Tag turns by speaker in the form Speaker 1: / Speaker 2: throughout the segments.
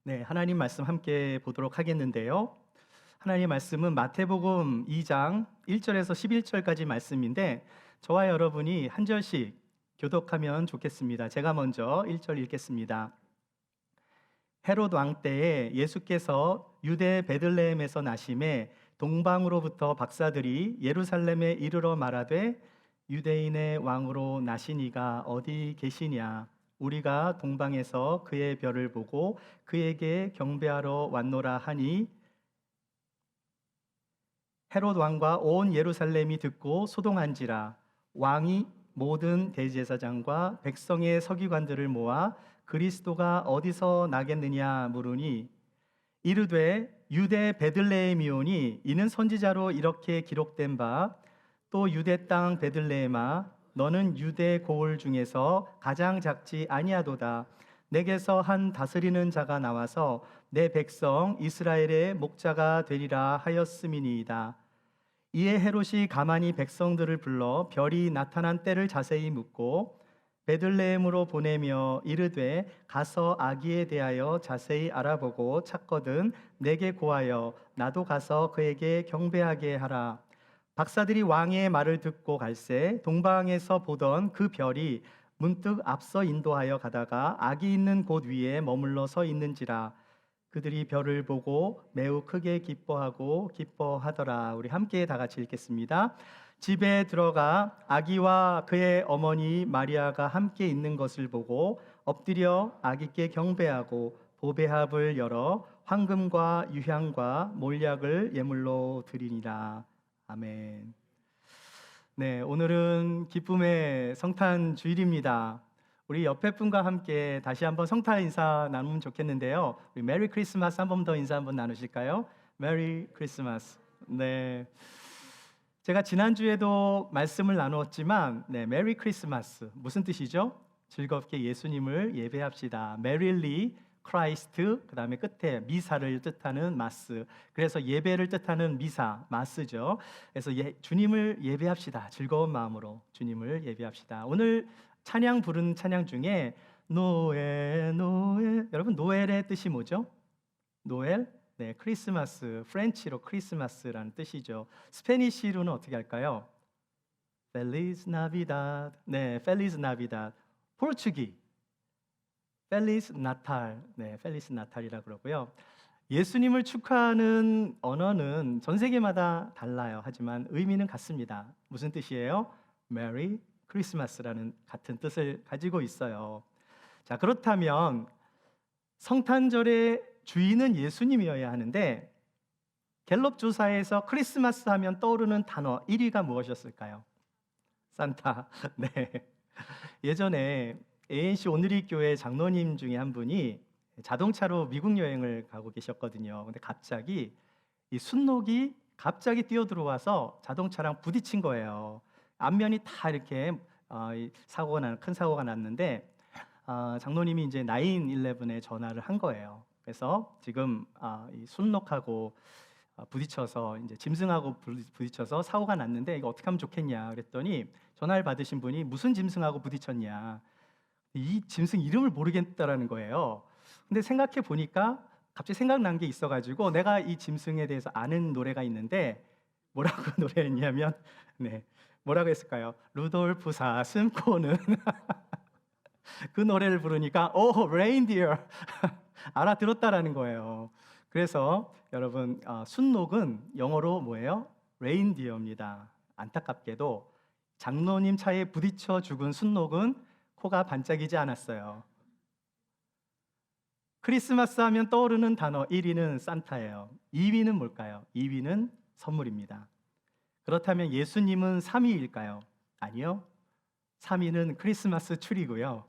Speaker 1: 네, 하나님 말씀 함께 보도록 하겠는데요. 하나님 말씀은 마태복음 2장 1절에서 11절까지 말씀인데 저와 여러분이 한 절씩 교독하면 좋겠습니다. 제가 먼저 1절 읽겠습니다. 헤롯 왕 때에 예수께서 유대 베들레헴에서 나심에 동방으로부터 박사들이 예루살렘에 이르러 말하되 유대인의 왕으로 나시니가 어디 계시냐? 우리가 동방에서 그의 별을 보고 그에게 경배하러 왔노라 하니 헤롯 왕과 온 예루살렘이 듣고 소동한지라. 왕이 모든 대제사장과 백성의 서기관들을 모아 그리스도가 어디서 나겠느냐 물으니 이르되 유대 베들레헴이오니 이는 선지자로 이렇게 기록된 바 또 유대 땅 베들레헴아 너는 유대 고을 중에서 가장 작지 아니하도다. 내게서 한 다스리는 자가 나와서 내 백성 이스라엘의 목자가 되리라 하였음이니이다. 이에 헤롯이 가만히 백성들을 불러 별이 나타난 때를 자세히 묻고 베들레헴으로 보내며 이르되 가서 아기에 대하여 자세히 알아보고 찾거든 내게 고하여 나도 가서 그에게 경배하게 하라. 박사들이 왕의 말을 듣고 갈새 동방에서 보던 그 별이 문득 앞서 인도하여 가다가 아기 있는 곳 위에 머물러 서 있는지라. 그들이 별을 보고 매우 크게 기뻐하더라. 우리 함께 다 같이 읽겠습니다. 집에 들어가 아기와 그의 어머니 마리아가 함께 있는 것을 보고 엎드려 아기께 경배하고 보배합을 열어 황금과 유향과 몰약을 예물로 드리니라. 아멘. 네, 오늘은 기쁨의 성탄 주일입니다. 우리 옆에 분과 함께 다시 한번 성탄 인사 나누면 좋겠는데요. 우리 메리 크리스마스 한 번 더 인사 한번 나누실까요? 메리 크리스마스. 네. 제가 지난주에도 말씀을 나누었지만, 네, 메리 크리스마스. 무슨 뜻이죠? 즐겁게 예수님을 예배합시다. 메릴리 크라이스트, 그 다음에 끝에 미사를 뜻하는 마스. 그래서 예배를 뜻하는 미사, 마스죠. 그래서 주님을 예배합시다. 즐거운 마음으로 주님을 예배합시다. 오늘 찬양 부른 찬양 중에 노엘, 노엘. 여러분, 노엘의 뜻이 뭐죠? 노엘? 네, 크리스마스. 프렌치로 크리스마스라는 뜻이죠. 스페니쉬로는 어떻게 할까요? Feliz Navidad. 네, Feliz Navidad. 포르투기. 펠리스 나탈, 네, 펠리스 나탈이라고 그러고요. 예수님을 축하하는 언어는 전 세계마다 달라요. 하지만 의미는 같습니다. 무슨 뜻이에요? 메리 크리스마스라는 같은 뜻을 가지고 있어요. 자, 그렇다면 성탄절의 주인은 예수님이어야 하는데 갤럽 조사에서 크리스마스 하면 떠오르는 단어 1위가 무엇이었을까요? 산타. 네. 예전에 ANC 오늘리 교회 장로님 중에 한 분이 자동차로 미국 여행을 가고 계셨거든요. 근데 갑자기 이 순록이 갑자기 뛰어들어와서 자동차랑 부딪힌 거예요. 앞면이 다 이렇게 큰 사고가 났는데 장로님이 이제 911에 전화를 한 거예요. 그래서 지금 이 순록하고 부딪혀서 이제 짐승하고 부딪혀서 사고가 났는데 이거 어떻게 하면 좋겠냐 그랬더니 전화를 받으신 분이 무슨 짐승하고 부딪혔냐, 이 짐승 이름을 모르겠다라는 거예요. 근데 생각해 보니까 갑자기 생각난 게 있어가지고 내가 이 짐승에 대해서 아는 노래가 있는데 뭐라고 노래했냐면 네, 뭐라고 했을까요? 루돌프 사슴코는 그 노래를 부르니까 레인디어 알아들었다라는 거예요. 그래서 여러분 순록은 영어로 뭐예요? 레인디어입니다. 안타깝게도 장로님 차에 부딪혀 죽은 순록은 코가 반짝이지 않았어요. 크리스마스 하면 떠오르는 단어 1위는 산타예요. 2위는 뭘까요? 2위는 선물입니다. 그렇다면 예수님은 3위일까요? 아니요. 3위는 크리스마스 트리고요.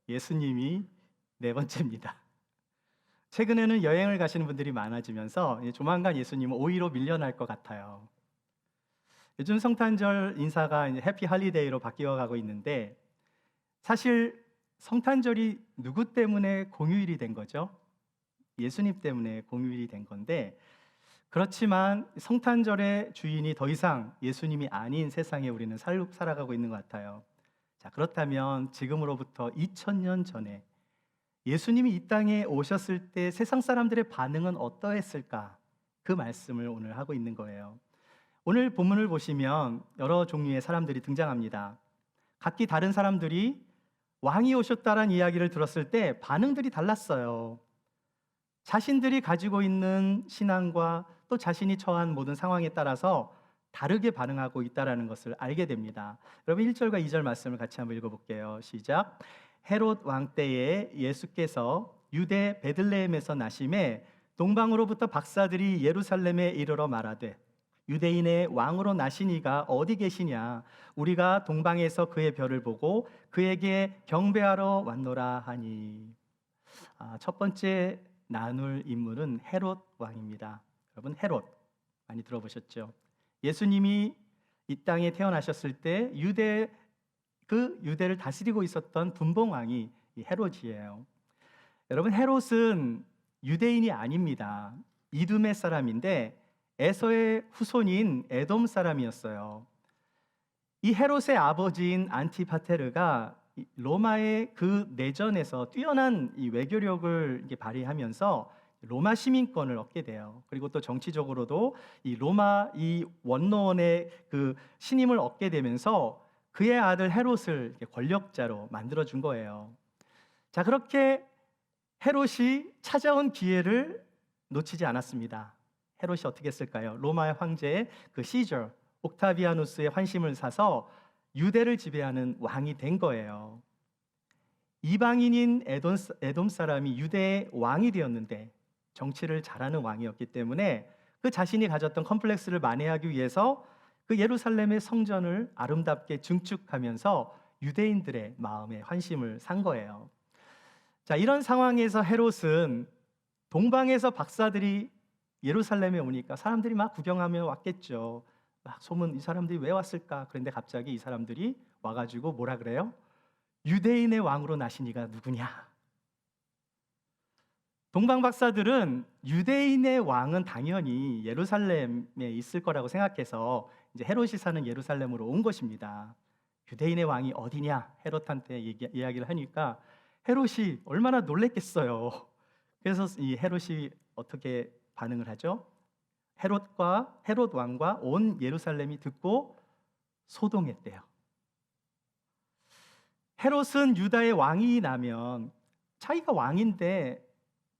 Speaker 1: 예수님이 네 번째입니다. 최근에는 여행을 가시는 분들이 많아지면서 조만간 예수님은 5위로 밀려날 것 같아요. 요즘 성탄절 인사가 이제 해피 할리데이로 바뀌어 가고 있는데 사실 성탄절이 누구 때문에 공휴일이 된 거죠? 예수님 때문에 공휴일이 된 건데, 그렇지만 성탄절의 주인이 더 이상 예수님이 아닌 세상에 우리는 살아가고 있는 것 같아요. 자, 그렇다면 지금으로부터 2000년 전에 예수님이 이 땅에 오셨을 때 세상 사람들의 반응은 어떠했을까? 그 말씀을 오늘 하고 있는 거예요. 오늘 본문을 보시면 여러 종류의 사람들이 등장합니다. 각기 다른 사람들이 왕이 오셨다는 이야기를 들었을 때 반응들이 달랐어요. 자신들이 가지고 있는 신앙과 또 자신이 처한 모든 상황에 따라서 다르게 반응하고 있다는 것을 알게 됩니다. 여러분 1절과 2절 말씀을 같이 한번 읽어볼게요. 시작. 헤롯 왕 때에 예수께서 유대 베들레헴에서 나심에 동방으로부터 박사들이 예루살렘에 이르러 말하되 유대인의 왕으로 나신 이가 어디 계시냐? 우리가 동방에서 그의 별을 보고 그에게 경배하러 왔노라 하니. 첫 번째 나눌 인물은 헤롯 왕입니다. 여러분 헤롯 많이 들어보셨죠? 예수님이 이 땅에 태어나셨을 때 유대를 다스리고 있었던 분봉 왕이 이 헤롯이에요. 여러분 헤롯은 유대인이 아닙니다. 이두메 사람인데 에서의 후손인 에돔 사람이었어요. 이 헤롯의 아버지인 안티파테르가 로마의 그 내전에서 뛰어난 이 외교력을 이렇게 발휘하면서 로마 시민권을 얻게 돼요. 그리고 또 정치적으로도 이 로마 이 원로원의 그 신임을 얻게 되면서 그의 아들 헤롯을 이렇게 권력자로 만들어 준 거예요. 자, 그렇게 헤롯이 찾아온 기회를 놓치지 않았습니다. 헤롯이 어떻게 했을까요? 로마의 황제 그 시저 옥타비아누스의 환심을 사서 유대를 지배하는 왕이 된 거예요. 이방인인 에돔 사람이 유대의 왕이 되었는데 정치를 잘하는 왕이었기 때문에 그 자신이 가졌던 컴플렉스를 만회하기 위해서 그 예루살렘의 성전을 아름답게 증축하면서 유대인들의 마음에 환심을 산 거예요. 자, 이런 상황에서 헤롯은 동방에서 박사들이 예루살렘에 오니까 사람들이 막 구경하며 왔겠죠. 막 소문, 이 사람들이 왜 왔을까? 그런데 갑자기 이 사람들이 와가지고 뭐라 그래요? 유대인의 왕으로 나신 이가 누구냐? 동방 박사들은 유대인의 왕은 당연히 예루살렘에 있을 거라고 생각해서 이제 헤롯이 사는 예루살렘으로 온 것입니다. 유대인의 왕이 어디냐? 헤롯한테 이야기를 하니까 헤롯이 얼마나 놀랬겠어요. 그래서 이 헤롯이 어떻게 반응을 하죠? 헤롯 왕과 온 예루살렘이 듣고 소동했대요. 헤롯은 유다의 왕이 나면 자기가 왕인데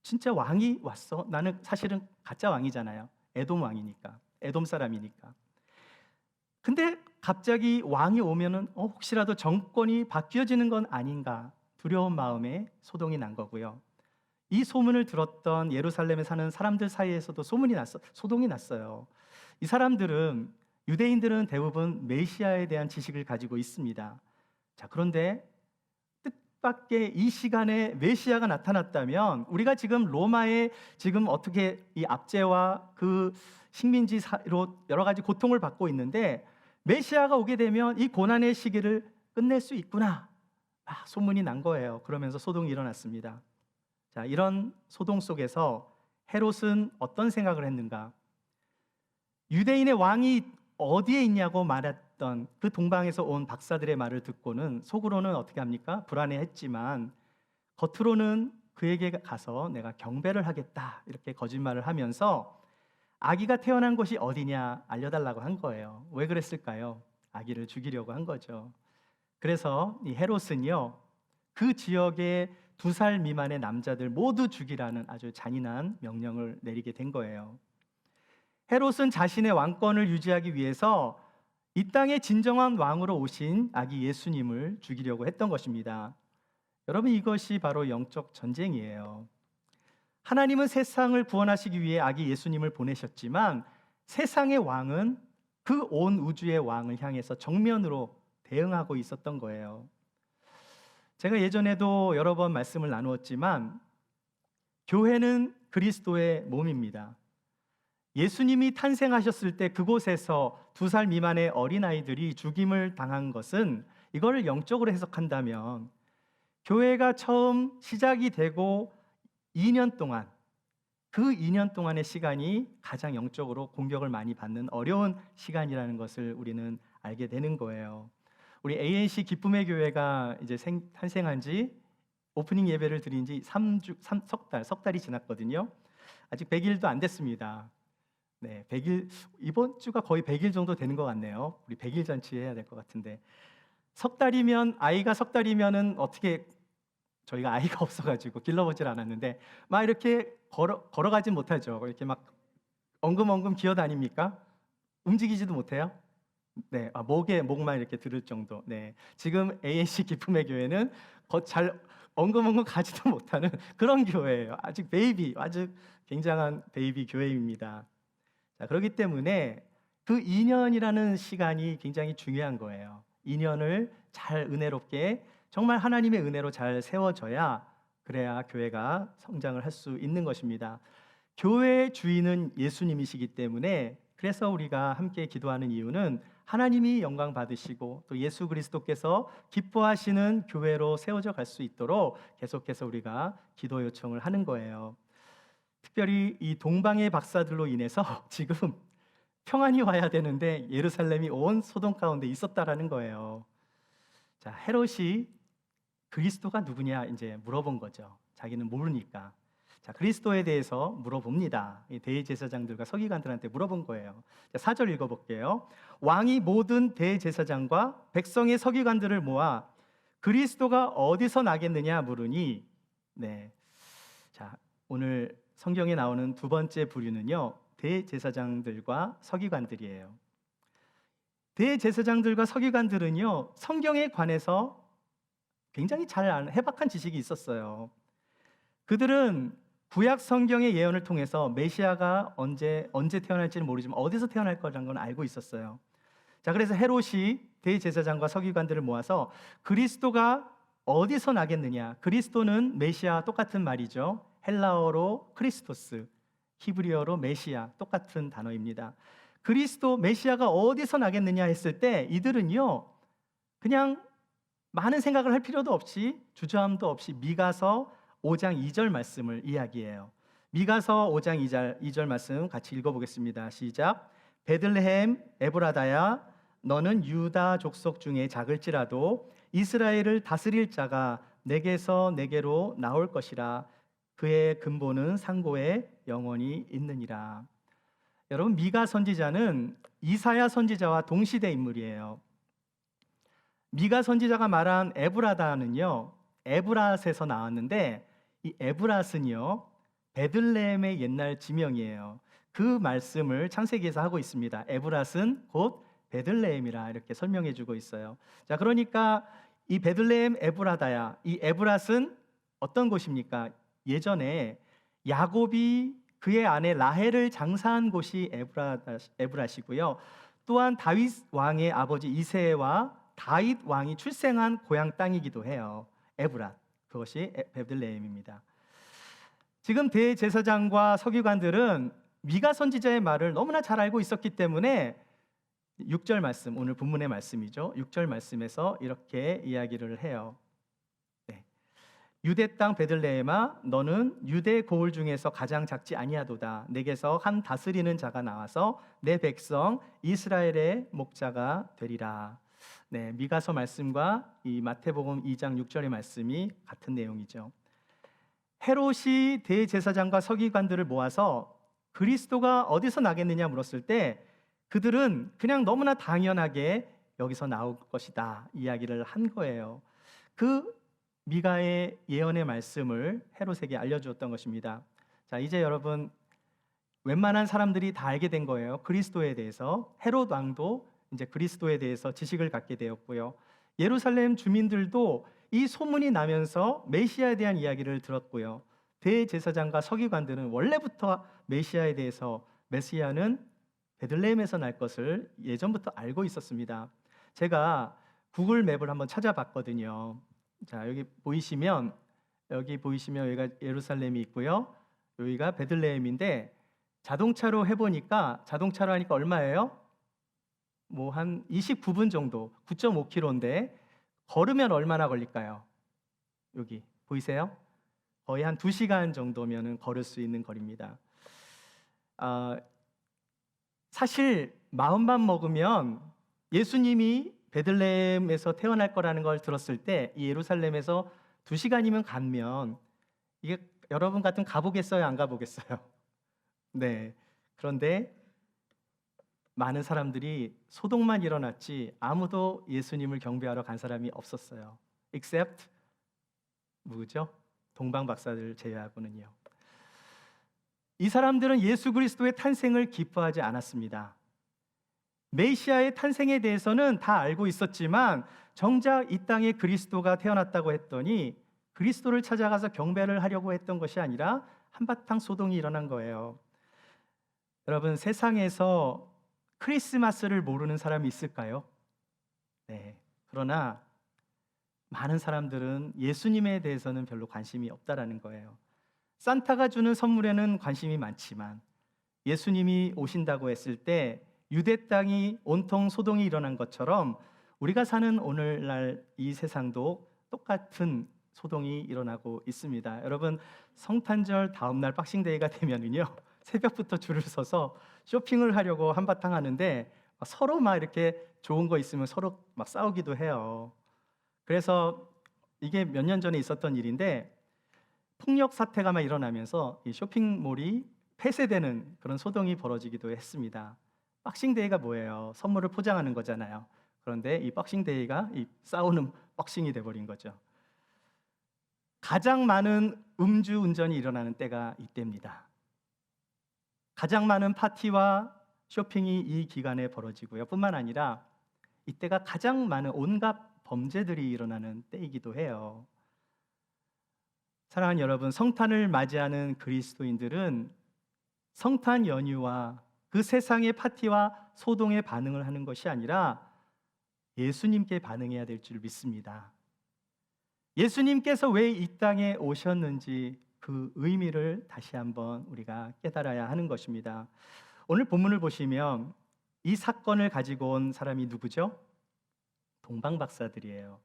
Speaker 1: 진짜 왕이 왔어? 나는 사실은 가짜 왕이잖아요. 에돔 왕이니까, 에돔 사람이니까. 근데 갑자기 왕이 오면은 혹시라도 정권이 바뀌어지는 건 아닌가 두려운 마음에 소동이 난 거고요. 이 소문을 들었던 예루살렘에 사는 사람들 사이에서도 소동이 났어요. 이 사람들은 유대인들은 대부분 메시아에 대한 지식을 가지고 있습니다. 자, 그런데 뜻밖의 이 시간에 메시아가 나타났다면 우리가 지금 로마에 지금 어떻게 이 압제와 그 식민지 사로 여러 가지 고통을 받고 있는데 메시아가 오게 되면 이 고난의 시기를 끝낼 수 있구나. 소문이 난 거예요. 그러면서 소동이 일어났습니다. 자, 이런 소동 속에서 헤롯은 어떤 생각을 했는가? 유대인의 왕이 어디에 있냐고 말했던 그 동방에서 온 박사들의 말을 듣고는 속으로는 어떻게 합니까? 불안해했지만 겉으로는 그에게 가서 내가 경배를 하겠다 이렇게 거짓말을 하면서 아기가 태어난 곳이 어디냐 알려달라고 한 거예요. 왜 그랬을까요? 아기를 죽이려고 한 거죠. 그래서 이 헤롯은요 그 지역의 2살 미만의 남자들 모두 죽이라는 아주 잔인한 명령을 내리게 된 거예요. 헤롯은 자신의 왕권을 유지하기 위해서 이 땅에 진정한 왕으로 오신 아기 예수님을 죽이려고 했던 것입니다. 여러분, 이것이 바로 영적 전쟁이에요. 하나님은 세상을 구원하시기 위해 아기 예수님을 보내셨지만 세상의 왕은 그 온 우주의 왕을 향해서 정면으로 대응하고 있었던 거예요. 제가 예전에도 여러 번 말씀을 나누었지만 교회는 그리스도의 몸입니다. 예수님이 탄생하셨을 때 그곳에서 2살 미만의 어린아이들이 죽임을 당한 것은 이걸 영적으로 해석한다면 교회가 처음 시작이 되고 2년 동안 그 2년 동안의 시간이 가장 영적으로 공격을 많이 받는 어려운 시간이라는 것을 우리는 알게 되는 거예요. 우리 ANC 기쁨의 교회가 이제 탄생한 지 오프닝 예배를 드린 지 석 달이 지났거든요. 아직 100일도 안 됐습니다. 네, 100일, 이번 주가 거의 100일 정도 되는 것 같네요. 우리 100일 잔치 해야 될 것 같은데. 아이가 석 달이면은 어떻게, 저희가 아이가 없어가지고 길러보질 않았는데, 막 이렇게 걸어가진 못하죠. 이렇게 막 엉금엉금 기어다닙니까? 움직이지도 못해요? 네, 목만 이렇게 들을 정도. 네, 지금 AAC 기쁨의 교회는 잘 엉금엉금 가지도 못하는 그런 교회예요. 아주 굉장한 베이비 교회입니다. 자, 그렇기 때문에 그 2년이라는 시간이 굉장히 중요한 거예요. 2년을 잘 은혜롭게, 정말 하나님의 은혜로 잘 세워져야, 그래야 교회가 성장을 할 수 있는 것입니다. 교회의 주인은 예수님이시기 때문에, 그래서 우리가 함께 기도하는 이유는 하나님이 영광 받으시고 또 예수 그리스도께서 기뻐하시는 교회로 세워져 갈 수 있도록 계속해서 우리가 기도 요청을 하는 거예요. 특별히 이 동방의 박사들로 인해서 지금 평안이 와야 되는데 예루살렘이 온 소동 가운데 있었다라는 거예요. 자, 헤롯이 그리스도가 누구냐 이제 물어본 거죠. 자기는 모르니까. 자, 그리스도에 대해서 물어봅니다. 대제사장들과 서기관들한테 물어본 거예요. 자, 4절 읽어볼게요. 왕이 모든 대제사장과 백성의 서기관들을 모아 그리스도가 어디서 나겠느냐 물으니, 네, 자, 오늘 성경에 나오는 두 번째 부류는요, 대제사장들과 서기관들이에요. 대제사장들과 서기관들은요, 성경에 관해서 굉장히 잘 아는 해박한 지식이 있었어요. 그들은 구약 성경의 예언을 통해서 메시아가 언제 태어날지는 모르지만 어디서 태어날 거라는 건 알고 있었어요. 자, 그래서 헤롯이 대제사장과 서기관들을 모아서 그리스도가 어디서 나겠느냐, 그리스도는 메시아 똑같은 말이죠. 헬라어로 크리스토스, 히브리어로 메시아, 똑같은 단어입니다. 그리스도 메시아가 어디서 나겠느냐 했을 때 이들은요, 그냥 많은 생각을 할 필요도 없이, 주저함도 없이 미가서 5장 2절 말씀을 이야기해요. 미가서 5장 2절 말씀 같이 읽어보겠습니다. 시작. 베들레헴 에브라다야, 너는 유다 족속 중에 작을지라도 이스라엘을 다스릴 자가 내게서 내게로 나올 것이라. 그의 근본은 상고에 영원히 있느니라. 여러분, 미가 선지자는 이사야 선지자와 동시대 인물이에요. 미가 선지자가 말한 에브라다는요, 에브랏에서 나왔는데, 이 에브랏은요, 베들레헴의 옛날 지명이에요. 그 말씀을 창세기에서 하고 있습니다. 에브랏은 곧 베들레헴이라 이렇게 설명해주고 있어요. 자, 그러니까 이 베들레헴 에브라다야, 이 에브랏은 어떤 곳입니까? 예전에 야곱이 그의 아내 라헬을 장사한 곳이 에브랏이고요. 또한 다윗 왕의 아버지 이새와 다윗 왕이 출생한 고향 땅이기도 해요. 에브랏, 그것이 베들레헴입니다. 지금 대제사장과 서기관들은 미가 선지자의 말을 너무나 잘 알고 있었기 때문에 6절 말씀, 오늘 본문의 말씀이죠. 6절 말씀에서 이렇게 이야기를 해요. 네. 유대 땅 베들레헴아, 너는 유대 고을 중에서 가장 작지 아니하도다. 내게서 한 다스리는 자가 나와서 내 백성 이스라엘의 목자가 되리라. 네, 미가서 말씀과 이 마태복음 2장 6절의 말씀이 같은 내용이죠. 헤롯이 대제사장과 서기관들을 모아서 그리스도가 어디서 나겠느냐 물었을 때 그들은 그냥 너무나 당연하게 여기서 나올 것이다 이야기를 한 거예요. 그 미가의 예언의 말씀을 헤롯에게 알려주었던 것입니다. 자, 이제 여러분, 웬만한 사람들이 다 알게 된 거예요. 그리스도에 대해서. 헤롯 왕도 이제 그리스도에 대해서 지식을 갖게 되었고요. 예루살렘 주민들도 이 소문이 나면서 메시아에 대한 이야기를 들었고요. 대제사장과 서기관들은 원래부터 메시아에 대해서, 메시아는 베들레헴에서 날 것을 예전부터 알고 있었습니다. 제가 구글 맵을 한번 찾아봤거든요. 자, 여기 보이시면 여기가 예루살렘이 있고요. 여기가 베들레헴인데, 자동차로 해보니까, 자동차로 하니까 얼마예요? 뭐 한 29분 정도, 9.5km인데 걸으면 얼마나 걸릴까요? 여기 보이세요? 거의 한 2시간 정도면 걸을 수 있는 거리입니다. 사실 마음만 먹으면 예수님이 베들레헴에서 태어날 거라는 걸 들었을 때 이 예루살렘에서 2시간이면 가면 이게 여러분 같으면 가보겠어요? 안 가보겠어요? 네. 그런데 많은 사람들이 소동만 일어났지 아무도 예수님을 경배하러 간 사람이 없었어요. except 누구죠? 동방 박사들 제외하고는요. 이 사람들은 예수 그리스도의 탄생을 기뻐하지 않았습니다. 메시아의 탄생에 대해서는 다 알고 있었지만 정작 이 땅에 그리스도가 태어났다고 했더니 그리스도를 찾아가서 경배를 하려고 했던 것이 아니라 한바탕 소동이 일어난 거예요. 여러분, 세상에서 크리스마스를 모르는 사람이 있을까요? 네. 그러나 많은 사람들은 예수님에 대해서는 별로 관심이 없다라는 거예요. 산타가 주는 선물에는 관심이 많지만 예수님이 오신다고 했을 때 유대 땅이 온통 소동이 일어난 것처럼 우리가 사는 오늘날 이 세상도 똑같은 소동이 일어나고 있습니다. 여러분, 성탄절 다음 날 박싱데이가 되면은요, 새벽부터 줄을 서서 쇼핑을 하려고 한바탕 하는데 서로 막 이렇게 좋은 거 있으면 서로 막 싸우기도 해요. 그래서 이게 몇 년 전에 있었던 일인데 폭력 사태가 막 일어나면서 이 쇼핑몰이 폐쇄되는 그런 소동이 벌어지기도 했습니다. 박싱데이가 뭐예요? 선물을 포장하는 거잖아요. 그런데 이 박싱데이가 이 싸우는 박싱이 돼버린 거죠. 가장 많은 음주운전이 일어나는 때가 이때입니다. 가장 많은 파티와 쇼핑이 이 기간에 벌어지고요. 뿐만 아니라 이때가 가장 많은 온갖 범죄들이 일어나는 때이기도 해요. 사랑하는 여러분, 성탄을 맞이하는 그리스도인들은 성탄 연휴와 그 세상의 파티와 소동에 반응을 하는 것이 아니라 예수님께 반응해야 될 줄 믿습니다. 예수님께서 왜 이 땅에 오셨는지 그 의미를 다시 한번 우리가 깨달아야 하는 것입니다. 오늘 본문을 보시면 이 사건을 가지고 온 사람이 누구죠? 동방 박사들이에요.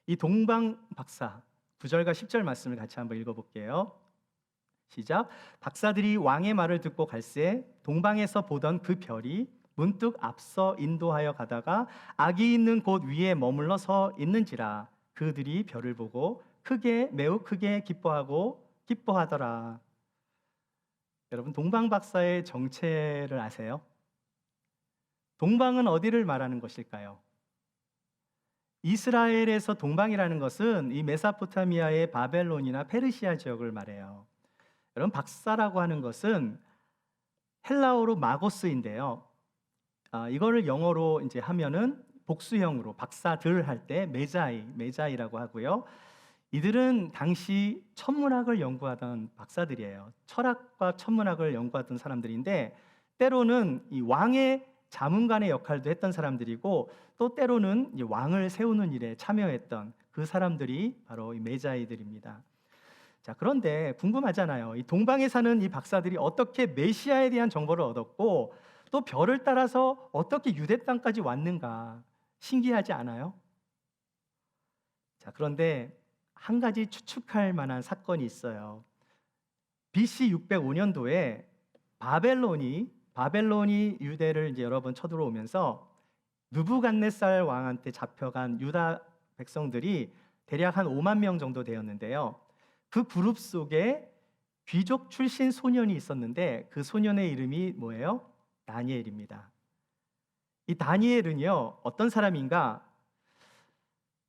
Speaker 1: 이 동방 박사 9절과 10절 말씀을 같이 한번 읽어볼게요. 시작. 박사들이 왕의 말을 듣고 갈새 동방에서 보던 그 별이 문득 앞서 인도하여 가다가 악이 있는 곳 위에 머물러 서 있는지라 그들이 별을 보고 매우 크게 기뻐하더라. 여러분, 동방 박사의 정체를 아세요? 동방은 어디를 말하는 것일까요? 이스라엘에서 동방이라는 것은 이 메소포타미아의 바벨론이나 페르시아 지역을 말해요. 여러분, 박사라고 하는 것은 헬라어로 마고스인데요. 이거를 영어로 이제 하면은 복수형으로 박사들 할 때 메자이라고 하고요. 이들은 당시 천문학을 연구하던 박사들이에요. 철학과 천문학을 연구하던 사람들인데 때로는 이 왕의 자문관의 역할도 했던 사람들이고 또 때로는 이 왕을 세우는 일에 참여했던 그 사람들이 바로 이 메자이들입니다. 자, 그런데 궁금하잖아요. 이 동방에 사는 이 박사들이 어떻게 메시아에 대한 정보를 얻었고 또 별을 따라서 어떻게 유대 땅까지 왔는가 신기하지 않아요? 자, 그런데 한 가지 추측할 만한 사건이 있어요. BC 605년도에 바벨론이 유대를 이제 여러 번 쳐들어오면서 느부갓네살 왕한테 잡혀간 유다 백성들이 대략 한 5만 명 정도 되었는데요. 그 그룹 속에 귀족 출신 소년이 있었는데 그 소년의 이름이 뭐예요? 다니엘입니다. 이 다니엘은요, 어떤 사람인가?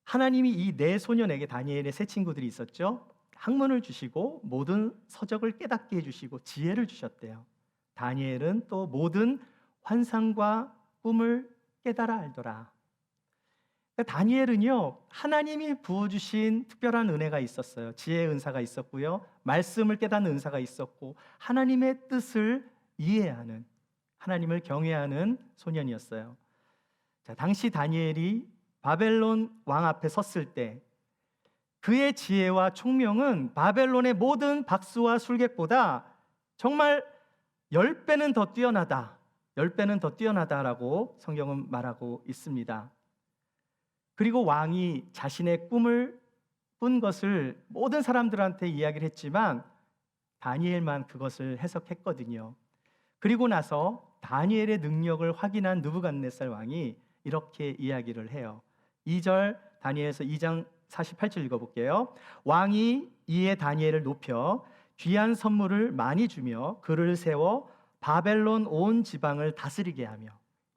Speaker 1: 하나님이 이 네 소년에게 다니엘의 세 친구들이 있었죠. 학문을 주시고 모든 서적을 깨닫게 해주시고 지혜를 주셨대요. 다니엘은 또 모든 환상과 꿈을 깨달아 알더라. 다니엘은요, 하나님이 부어주신 특별한 은혜가 있었어요. 지혜의 은사가 있었고요, 말씀을 깨닫는 은사가 있었고 하나님의 뜻을 이해하는, 하나님을 경외하는 소년이었어요. 자, 당시 다니엘이 바벨론 왕 앞에 섰을 때 그의 지혜와 총명은 바벨론의 모든 박수와 술객보다 정말 10배는 더 뛰어나다, 10배는 더 뛰어나다라고 성경은 말하고 있습니다. 그리고 왕이 자신의 꿈을 꾼 것을 모든 사람들한테 이야기를 했지만 다니엘만 그것을 해석했거든요. 그리고 나서 다니엘의 능력을 확인한 느부갓네살 왕이 이렇게 이야기를 해요. 2절, 다니엘서 2장 48절 읽어볼게요. 왕이 이에 다니엘을 높여 귀한 선물을 많이 주며 그를 세워 바벨론 온 지방을 다스리게 하며,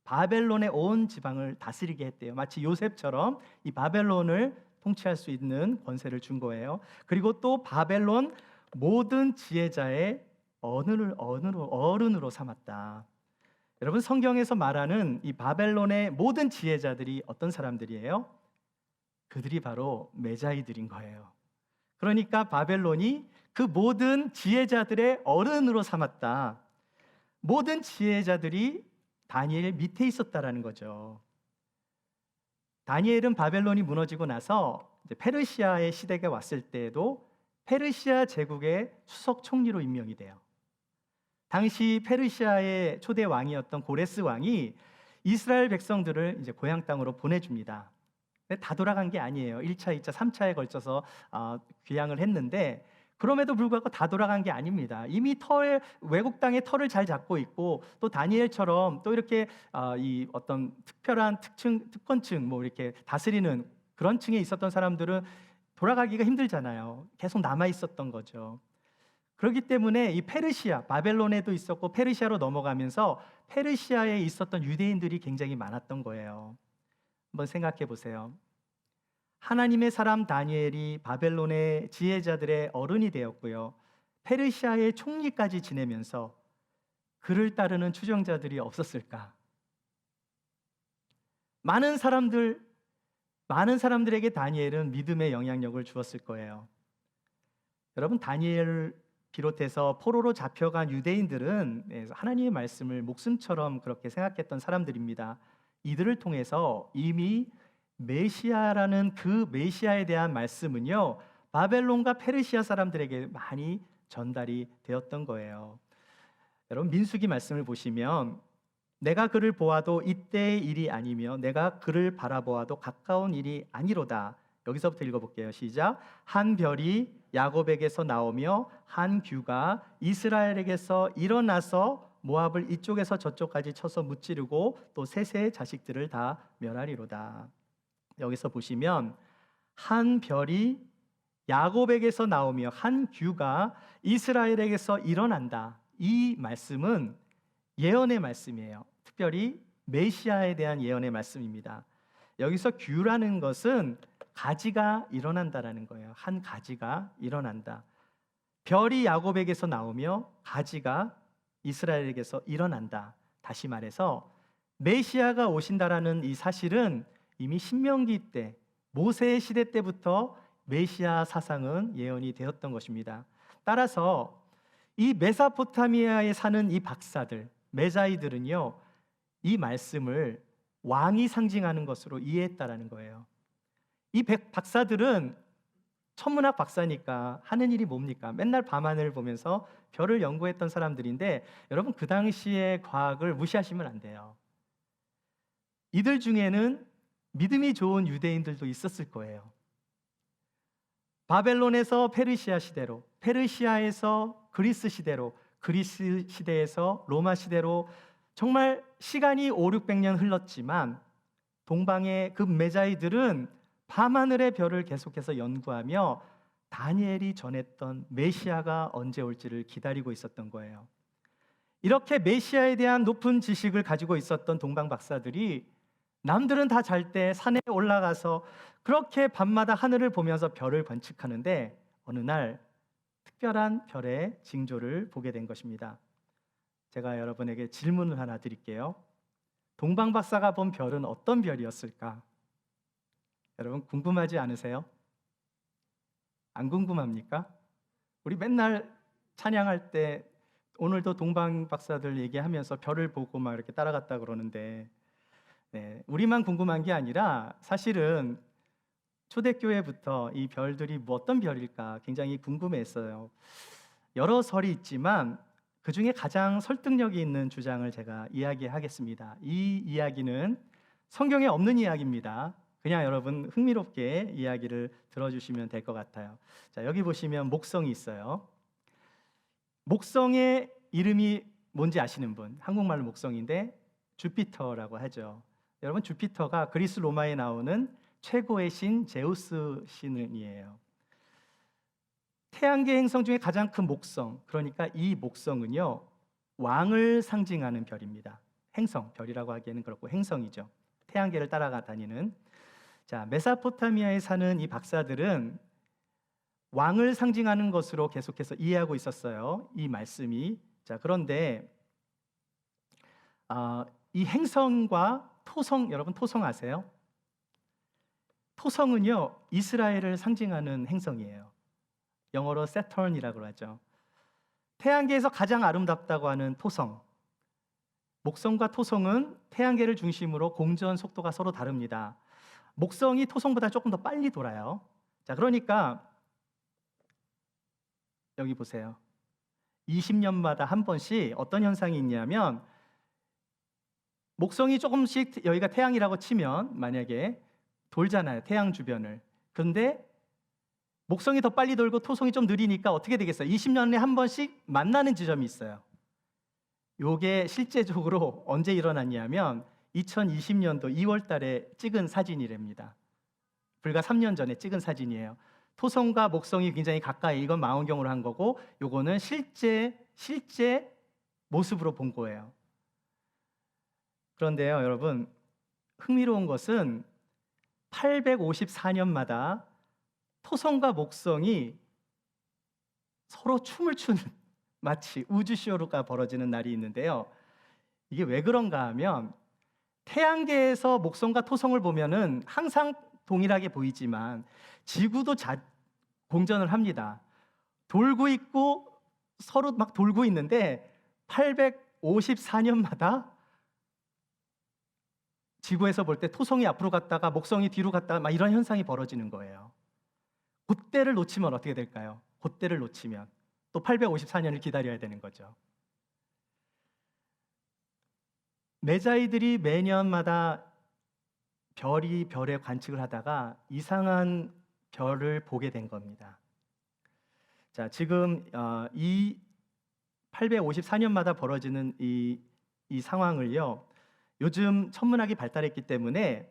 Speaker 1: 바벨론의 온 지방을 다스리게 했대요. 마치 요셉처럼 이 바벨론을 통치할 수 있는 권세를 준 거예요. 그리고 또 바벨론 모든 지혜자의 어른으로 삼았다. 여러분, 성경에서 말하는 이 바벨론의 모든 지혜자들이 어떤 사람들이에요? 그들이 바로 메자이들인 거예요. 그러니까 바벨론이 그 모든 지혜자들의 어른으로 삼았다. 모든 지혜자들이 다니엘 밑에 있었다라는 거죠. 다니엘은 바벨론이 무너지고 나서 페르시아의 시대가 왔을 때에도 페르시아 제국의 수석 총리로 임명이 돼요. 당시 페르시아의 초대 왕이었던 고레스 왕이 이스라엘 백성들을 이제 고향 땅으로 보내줍니다. 근데 다 돌아간 게 아니에요. 1차, 2차, 3차에 걸쳐서 귀향을 했는데, 그럼에도 불구하고 다 돌아간 게 아닙니다. 이미 외국 땅의 털을 잘 잡고 있고, 또 다니엘처럼 또 이렇게 이 어떤 특별한 특권층, 뭐 이렇게 다스리는 그런 층에 있었던 사람들은 돌아가기가 힘들잖아요. 계속 남아 있었던 거죠. 그렇기 때문에 이 페르시아, 바벨론에도 있었고 페르시아로 넘어가면서 페르시아에 있었던 유대인들이 굉장히 많았던 거예요. 한번 생각해 보세요. 하나님의 사람 다니엘이 바벨론의 지혜자들의 어른이 되었고요, 페르시아의 총리까지 지내면서 그를 따르는 추종자들이 없었을까? 많은 사람들에게 다니엘은 믿음의 영향력을 주었을 거예요. 여러분, 다니엘을 비롯해서 포로로 잡혀간 유대인들은 하나님의 말씀을 목숨처럼 그렇게 생각했던 사람들입니다. 이들을 통해서 이미 메시아라는 그 메시아에 대한 말씀은요, 바벨론과 페르시아 사람들에게 많이 전달이 되었던 거예요. 여러분, 민수기 말씀을 보시면 내가 그를 보아도 이때의 일이 아니며 내가 그를 바라보아도 가까운 일이 아니로다. 여기서부터 읽어볼게요. 시작. 한 별이 야곱에게서 나오며 한 규가 이스라엘에게서 일어나서 모압을 이쪽에서 저쪽까지 쳐서 무찌르고 또 셋의 자식들을 다 멸하리로다. 여기서 보시면 한 별이 야곱에게서 나오며 한 규가 이스라엘에게서 일어난다. 이 말씀은 예언의 말씀이에요. 특별히 메시아에 대한 예언의 말씀입니다. 여기서 규라는 것은 가지가 일어난다라는 거예요. 한 가지가 일어난다. 별이 야곱에게서 나오며 가지가 이스라엘에게서 일어난다. 다시 말해서 메시아가 오신다라는 이 사실은 이미 신명기 때, 모세의 시대 때부터 메시아 사상은 예언이 되었던 것입니다. 따라서 이 메소포타미아에 사는 이 박사들, 메자이들은요, 이 말씀을 왕이 상징하는 것으로 이해했다라는 거예요. 이 박사들은 천문학 박사니까 하는 일이 뭡니까? 맨날 밤하늘을 보면서 별을 연구했던 사람들인데, 여러분, 그 당시의 과학을 무시하시면 안 돼요. 이들 중에는 믿음이 좋은 유대인들도 있었을 거예요. 바벨론에서 페르시아 시대로, 페르시아에서 그리스 시대로, 그리스 시대에서 로마 시대로 정말 시간이 500~600년 흘렀지만 동방의 그 메자이들은 밤하늘의 별을 계속해서 연구하며 다니엘이 전했던 메시아가 언제 올지를 기다리고 있었던 거예요. 이렇게 메시아에 대한 높은 지식을 가지고 있었던 동방 박사들이 남들은 다 잘 때 산에 올라가서 그렇게 밤마다 하늘을 보면서 별을 관측하는데 어느 날 특별한 별의 징조를 보게 된 것입니다. 제가 여러분에게 질문을 하나 드릴게요. 동방 박사가 본 별은 어떤 별이었을까? 여러분, 궁금하지 않으세요? 안 궁금합니까? 우리 맨날 찬양할 때 오늘도 동방 박사들 얘기하면서 별을 보고 막 이렇게 따라갔다 그러는데, 우리만 궁금한 게 아니라 사실은 초대교회부터 이 별들이 뭐 어떤 별일까 굉장히 궁금했어요. 여러 설이 있지만 그 중에 가장 설득력이 있는 주장을 제가 이야기하겠습니다. 이 이야기는 성경에 없는 이야기입니다. 그냥 여러분 흥미롭게 이야기를 들어주시면 될 것 같아요. 자, 여기 보시면 목성이 있어요. 목성의 이름이 뭔지 아시는 분? 한국말로 목성인데 주피터라고 하죠. 여러분, 주피터가 그리스 로마에 나오는 최고의 신 제우스 신이에요. 태양계 행성 중에 가장 큰 목성, 그러니까 이 목성은요 왕을 상징하는 별입니다. 행성, 별이라고 하기에는 그렇고 행성이죠. 태양계를 따라가 다니는. 자, 메소포타미아에 사는 이 박사들은 왕을 상징하는 것으로 계속해서 이해하고 있었어요. 이 말씀이. 자, 그런데 이 행성과 토성, 여러분 토성 아세요? 토성은요 이스라엘을 상징하는 행성이에요. 영어로 세턴이라고 하죠. 태양계에서 가장 아름답다고 하는 토성. 목성과 토성은 태양계를 중심으로 공전 속도가 서로 다릅니다. 목성이 토성보다 조금 더 빨리 돌아요. 자, 그러니까 여기 보세요. 20년마다 한 번씩 어떤 현상이 있냐면 목성이 조금씩 여기가 태양이라고 치면 만약에 돌잖아요. 태양 주변을. 그런데 목성이 더 빨리 돌고 토성이 좀 느리니까 어떻게 되겠어요? 20년에 한 번씩 만나는 지점이 있어요. 요게 실제적으로 언제 일어났냐면 2020년도 2월 달에 찍은 사진이랍니다. 불과 3년 전에 찍은 사진이에요. 토성과 목성이 굉장히 가까이, 이건 망원경으로 한 거고 요거는 실제 모습으로 본 거예요. 그런데요, 여러분, 흥미로운 것은 854년마다 토성과 목성이 서로 춤을 추는 마치 우주쇼가 벌어지는 날이 있는데요. 이게 왜 그런가 하면 태양계에서 목성과 토성을 보면은 항상 동일하게 보이지만 지구도 공전을 합니다. 돌고 있고 서로 막 돌고 있는데 854년마다 지구에서 볼 때 토성이 앞으로 갔다가 목성이 뒤로 갔다가 막 이런 현상이 벌어지는 거예요. 그때를 놓치면 어떻게 될까요? 그때를 놓치면 또 854년을 기다려야 되는 거죠. 메자이들이 매년마다 별의 관측을 하다가 이상한 별을 보게 된 겁니다. 자, 지금 이 854년마다 벌어지는 이 상황을요, 요즘 천문학이 발달했기 때문에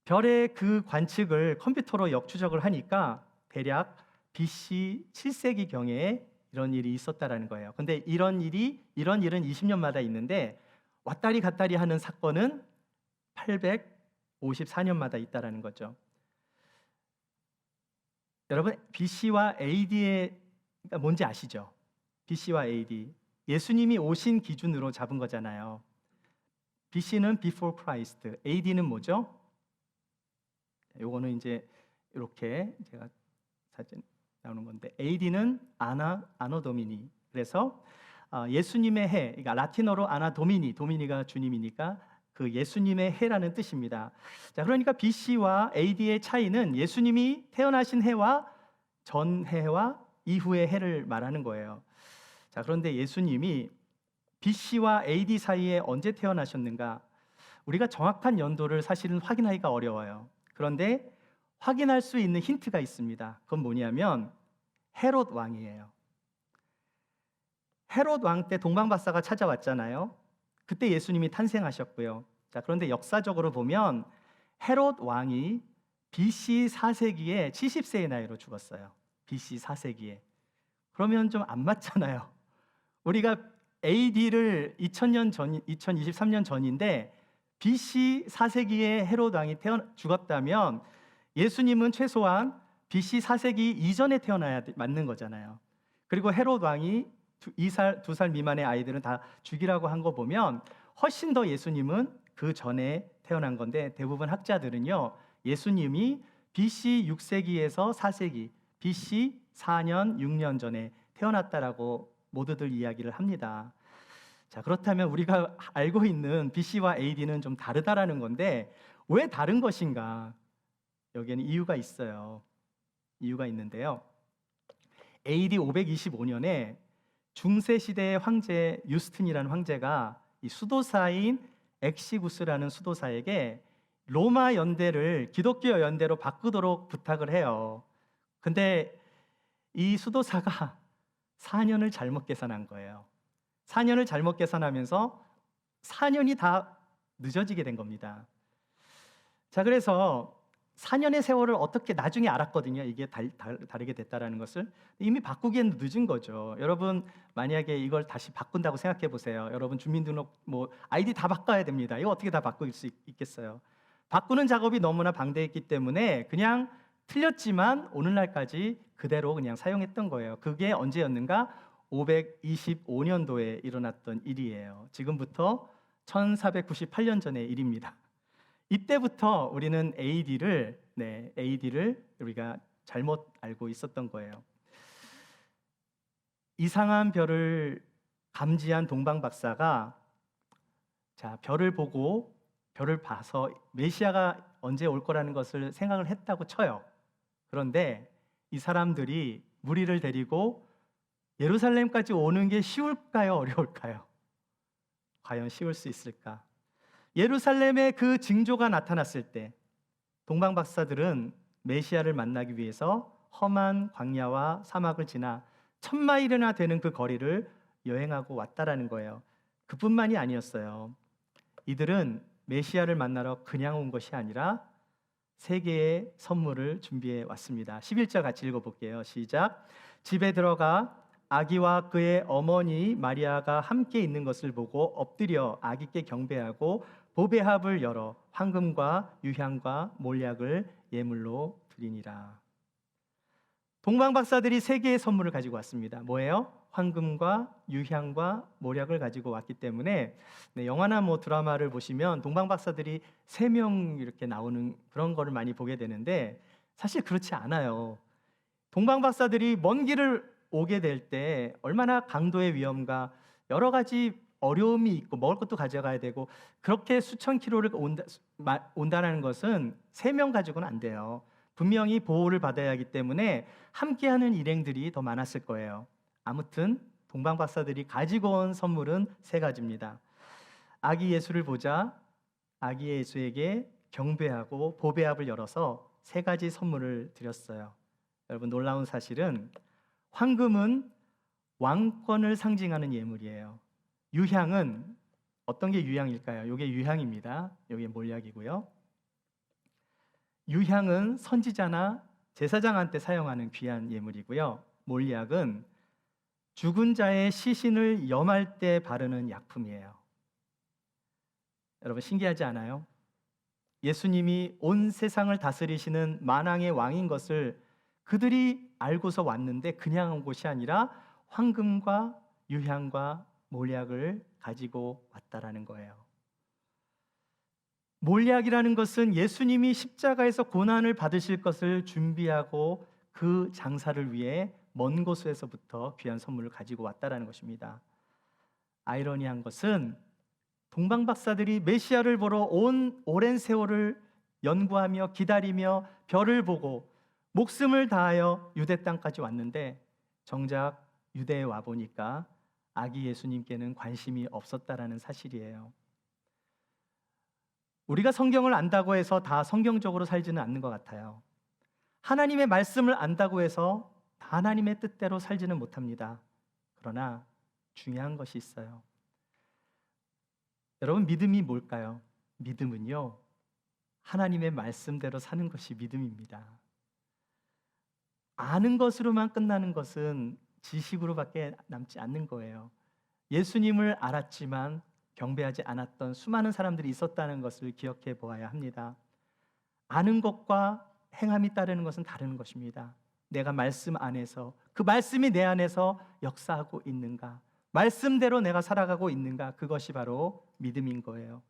Speaker 1: 별의 그 관측을 컴퓨터로 역추적을 하니까 대략 BC 7세기 경에 이런 일이 있었다라는 거예요. 근데 이런 일은 20년마다 있는데 왔다리 갔다리 하는 사건은 854년마다 있다라는 거죠. 여러분, BC와 AD의 뭔지 아시죠? BC와 AD, 예수님이 오신 기준으로 잡은 거잖아요. BC는 Before Christ, AD는 뭐죠? 요거는 이제 이렇게 제가 사진 나오는 건데, AD는 아나 도미니. 그래서 예수님의 해, 그러니까 라틴어로 아나 도미니가 주님이니까 그 예수님의 해라는 뜻입니다. 자, 그러니까 BC와 AD의 차이는 예수님이 태어나신 해와 전 해와 이후의 해를 말하는 거예요. 자, 그런데 예수님이 BC와 AD 사이에 언제 태어나셨는가? 우리가 정확한 연도를 사실은 확인하기가 어려워요. 그런데 확인할 수 있는 힌트가 있습니다. 그건 뭐냐면 헤롯 왕이에요. 헤롯 왕 때 동방박사가 찾아왔잖아요. 그때 예수님이 탄생하셨고요. 자, 그런데 역사적으로 보면 헤롯 왕이 BC 4세기에 70세의 나이로 죽었어요. BC 4세기에. 그러면 좀 안 맞잖아요. 우리가 AD를 2023년 전인데 BC 4세기에 헤롯 왕이 죽었다면 예수님은 최소한 BC 4세기 이전에 태어나야 맞는 거잖아요. 그리고 헤롯 왕이 2살 미만의 아이들은 다 죽이라고 한 거 보면 훨씬 더 예수님은 그 전에 태어난 건데, 대부분 학자들은요, 예수님이 BC 6세기에서 4세기, BC 4년, 6년 전에 태어났다라고 모두들 이야기를 합니다. 자, 그렇다면 우리가 알고 있는 BC와 AD는 좀 다르다라는 건데, 왜 다른 것인가? 여기에는 이유가 있어요. 이유가 있는데요. AD 525년에 중세 시대의 황제 유스틴이라는 황제가 이 수도사인 엑시구스라는 수도사에게 로마 연대를 기독교 연대로 바꾸도록 부탁을 해요. 근데 이 수도사가 4년을 잘못 계산한 거예요. 4년을 잘못 계산하면서 4년이 다 늦어지게 된 겁니다. 자, 그래서 4년의 세월을 어떻게 나중에 알았거든요. 이게 다르게 됐다라는 것을. 이미 바꾸기엔 늦은 거죠. 여러분 만약에 이걸 다시 바꾼다고 생각해 보세요. 여러분 주민등록 뭐 아이디 다 바꿔야 됩니다. 이거 어떻게 다 바꿀 수 있겠어요? 바꾸는 작업이 너무나 방대했기 때문에 그냥 틀렸지만 오늘날까지 그대로 그냥 사용했던 거예요. 그게 언제였는가? 525년도에 일어났던 일이에요. 지금부터 1498년 전의 일입니다. 이때부터 우리는 AD를 우리가 잘못 알고 있었던 거예요. 이상한 별을 감지한 동방 박사가 별을 봐서 메시아가 언제 올 거라는 것을 생각을 했다고 쳐요. 그런데 이 사람들이 무리를 데리고 예루살렘까지 오는 게 쉬울까요? 어려울까요? 과연 쉬울 수 있을까? 예루살렘에 그 징조가 나타났을 때 동방 박사들은 메시아를 만나기 위해서 험한 광야와 사막을 지나 1000마일이나 되는 그 거리를 여행하고 왔다라는 거예요. 그뿐만이 아니었어요. 이들은 메시아를 만나러 그냥 온 것이 아니라 세 개의 선물을 준비해 왔습니다. 11절 같이 읽어볼게요. 시작. 집에 들어가 아기와 그의 어머니 마리아가 함께 있는 것을 보고 엎드려 아기께 경배하고 보배합을 열어 황금과 유향과 몰약을 예물로 드리니라. 동방 박사들이 세 개의 선물을 가지고 왔습니다. 뭐예요? 황금과 유향과 몰약을 가지고 왔기 때문에 영화나 드라마를 보시면 동방 박사들이 3명 이렇게 나오는 그런 거를 많이 보게 되는데 사실 그렇지 않아요. 동방 박사들이 먼 길을 오게 될 때 얼마나 강도의 위험과 여러 가지 어려움이 있고 먹을 것도 가져가야 되고 그렇게 수천 킬로를 온다는 것은 3명 가지고는 안 돼요. 분명히 보호를 받아야 하기 때문에 함께하는 일행들이 더 많았을 거예요. 아무튼 동방 박사들이 가지고 온 선물은 3가지입니다. 아기 예수를 보자 아기 예수에게 경배하고 보배합을 열어서 3가지 선물을 드렸어요. 여러분 놀라운 사실은 황금은 왕권을 상징하는 예물이에요. 유향은 어떤 게 유향일까요? 이게 유향입니다. 이게 몰약이고요. 유향은 선지자나 제사장한테 사용하는 귀한 예물이고요. 몰약은 죽은 자의 시신을 염할 때 바르는 약품이에요. 여러분 신기하지 않아요? 예수님이 온 세상을 다스리시는 만왕의 왕인 것을 그들이 알고서 왔는데 그냥 온 곳이 아니라 황금과 유향과 몰약을 가지고 왔다라는 거예요. 몰약이라는 것은 예수님이 십자가에서 고난을 받으실 것을 준비하고 그 장사를 위해 먼 곳에서부터 귀한 선물을 가지고 왔다라는 것입니다. 아이러니한 것은 동방 박사들이 메시아를 보러 온 오랜 세월을 연구하며 기다리며 별을 보고 목숨을 다하여 유대 땅까지 왔는데 정작 유대에 와 보니까 아기 예수님께는 관심이 없었다라는 사실이에요. 우리가 성경을 안다고 해서 다 성경적으로 살지는 않는 것 같아요. 하나님의 말씀을 안다고 해서 다 하나님의 뜻대로 살지는 못합니다. 그러나 중요한 것이 있어요. 여러분 믿음이 뭘까요? 믿음은요, 하나님의 말씀대로 사는 것이 믿음입니다. 아는 것으로만 끝나는 것은 지식으로밖에 남지 않는 거예요. 예수님을 알았지만 경배하지 않았던 수많은 사람들이 있었다는 것을 기억해 보아야 합니다. 아는 것과 행함이 따르는 것은 다른 것입니다. 내가 말씀 안에서 그 말씀이 내 안에서 역사하고 있는가, 말씀대로 내가 살아가고 있는가, 그것이 바로 믿음인 거예요.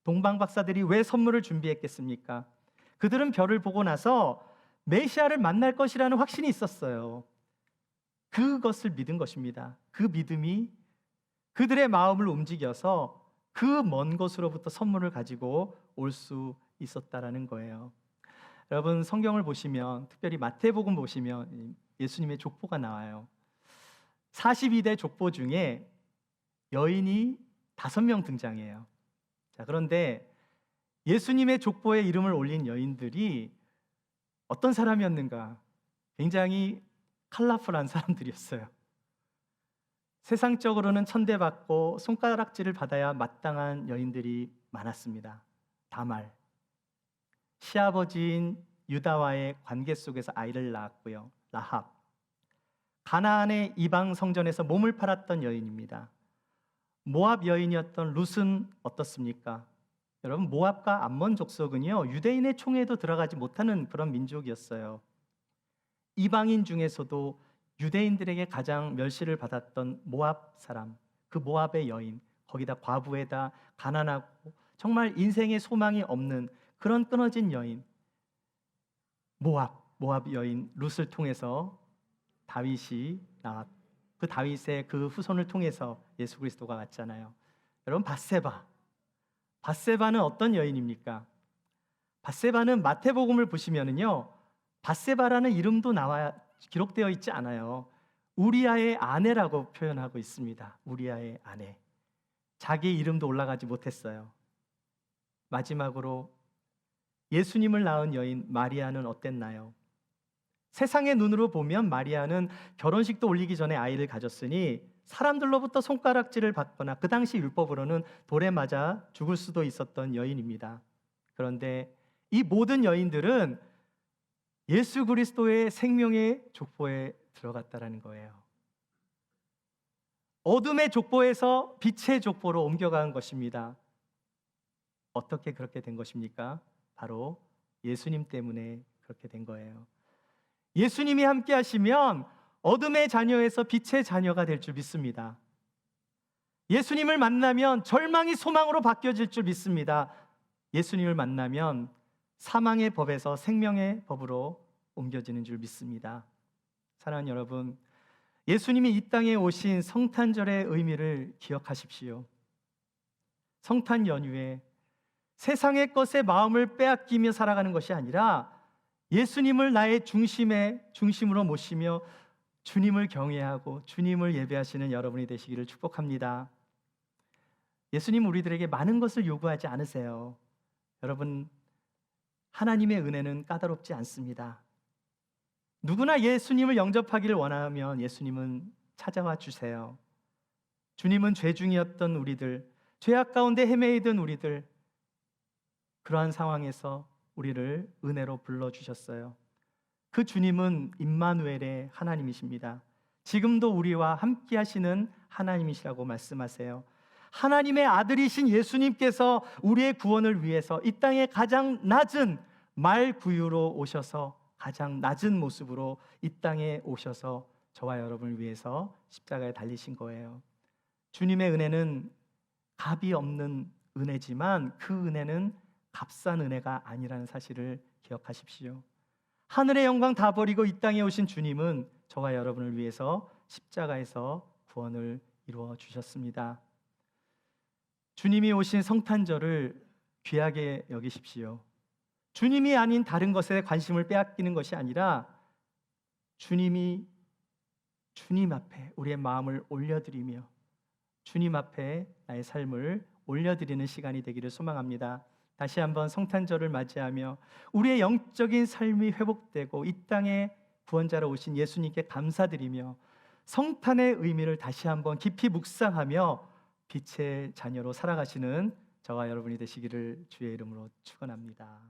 Speaker 1: 동방 박사들이 왜 선물을 준비했겠습니까? 그들은 별을 보고 나서 메시아를 만날 것이라는 확신이 있었어요. 그것을 믿은 것입니다. 그 믿음이 그들의 마음을 움직여서 그 먼 곳으로부터 선물을 가지고 올 수 있었다라는 거예요. 여러분 성경을 보시면, 특별히 마태복음 보시면 예수님의 족보가 나와요. 42대 족보 중에 여인이 5명 등장해요. 그런데 예수님의 족보에 이름을 올린 여인들이 어떤 사람이었는가? 굉장히 컬러풀한 사람들이었어요. 세상적으로는 천대받고 손가락질을 받아야 마땅한 여인들이 많았습니다. 다말, 시아버지인 유다와의 관계 속에서 아이를 낳았고요. 라합. 가나안의 이방 성전에서 몸을 팔았던 여인입니다. 모압 여인이었던 룻은 어떻습니까? 여러분, 모압과 암몬 족속은요, 유대인의 총회에도 들어가지 못하는 그런 민족이었어요. 이방인 중에서도 유대인들에게 가장 멸시를 받았던 모압 사람, 그 모압의 여인, 거기다 과부에다 가난하고 정말 인생의 소망이 없는 그런 끊어진 여인, 모압 여인 룻을 통해서 다윗이 나왔. 그 다윗의 그 후손을 통해서 예수 그리스도가 왔잖아요. 여러분, 밧세바는 어떤 여인입니까? 밧세바는 마태복음을 보시면은요, 밧세바라는 이름도 기록되어 있지 않아요. 우리아의 아내라고 표현하고 있습니다. 우리아의 아내. 자기 이름도 올라가지 못했어요. 마지막으로 예수님을 낳은 여인 마리아는 어땠나요? 세상의 눈으로 보면 마리아는 결혼식도 올리기 전에 아이를 가졌으니 사람들로부터 손가락질을 받거나 그 당시 율법으로는 돌에 맞아 죽을 수도 있었던 여인입니다. 그런데 이 모든 여인들은 예수 그리스도의 생명의 족보에 들어갔다라는 거예요. 어둠의 족보에서 빛의 족보로 옮겨간 것입니다. 어떻게 그렇게 된 것입니까? 바로 예수님 때문에 그렇게 된 거예요. 예수님이 함께 하시면 어둠의 자녀에서 빛의 자녀가 될 줄 믿습니다. 예수님을 만나면 절망이 소망으로 바뀌어질 줄 믿습니다. 예수님을 만나면 사망의 법에서 생명의 법으로 옮겨지는 줄 믿습니다. 사랑하는 여러분, 예수님이 이 땅에 오신 성탄절의 의미를 기억하십시오. 성탄 연휴에 세상의 것에 마음을 빼앗기며 살아가는 것이 아니라 예수님을 나의 중심으로 모시며 주님을 경외하고 주님을 예배하시는 여러분이 되시기를 축복합니다. 예수님 우리들에게 많은 것을 요구하지 않으세요. 여러분, 하나님의 은혜는 까다롭지 않습니다. 누구나 예수님을 영접하기를 원하면 예수님은 찾아와 주세요. 주님은 죄 중이었던 우리들, 죄악 가운데 헤매이던 우리들, 그러한 상황에서 우리를 은혜로 불러주셨어요. 그 주님은 임마누엘의 하나님이십니다. 지금도 우리와 함께 하시는 하나님이시라고 말씀하세요. 하나님의 아들이신 예수님께서 우리의 구원을 위해서 이 땅에 가장 낮은 말구유로 오셔서 가장 낮은 모습으로 이 땅에 오셔서 저와 여러분을 위해서 십자가에 달리신 거예요. 주님의 은혜는 값이 없는 은혜지만 그 은혜는 값싼 은혜가 아니라는 사실을 기억하십시오. 하늘의 영광 다 버리고 이 땅에 오신 주님은 저와 여러분을 위해서 십자가에서 구원을 이루어 주셨습니다. 주님이 오신 성탄절을 귀하게 여기십시오. 주님이 아닌 다른 것에 관심을 빼앗기는 것이 아니라 주님 앞에 우리의 마음을 올려드리며 주님 앞에 나의 삶을 올려드리는 시간이 되기를 소망합니다. 다시 한번 성탄절을 맞이하며 우리의 영적인 삶이 회복되고 이 땅에 구원자로 오신 예수님께 감사드리며 성탄의 의미를 다시 한번 깊이 묵상하며 빛의 자녀로 살아가시는 저와 여러분이 되시기를 주의 이름으로 축원합니다.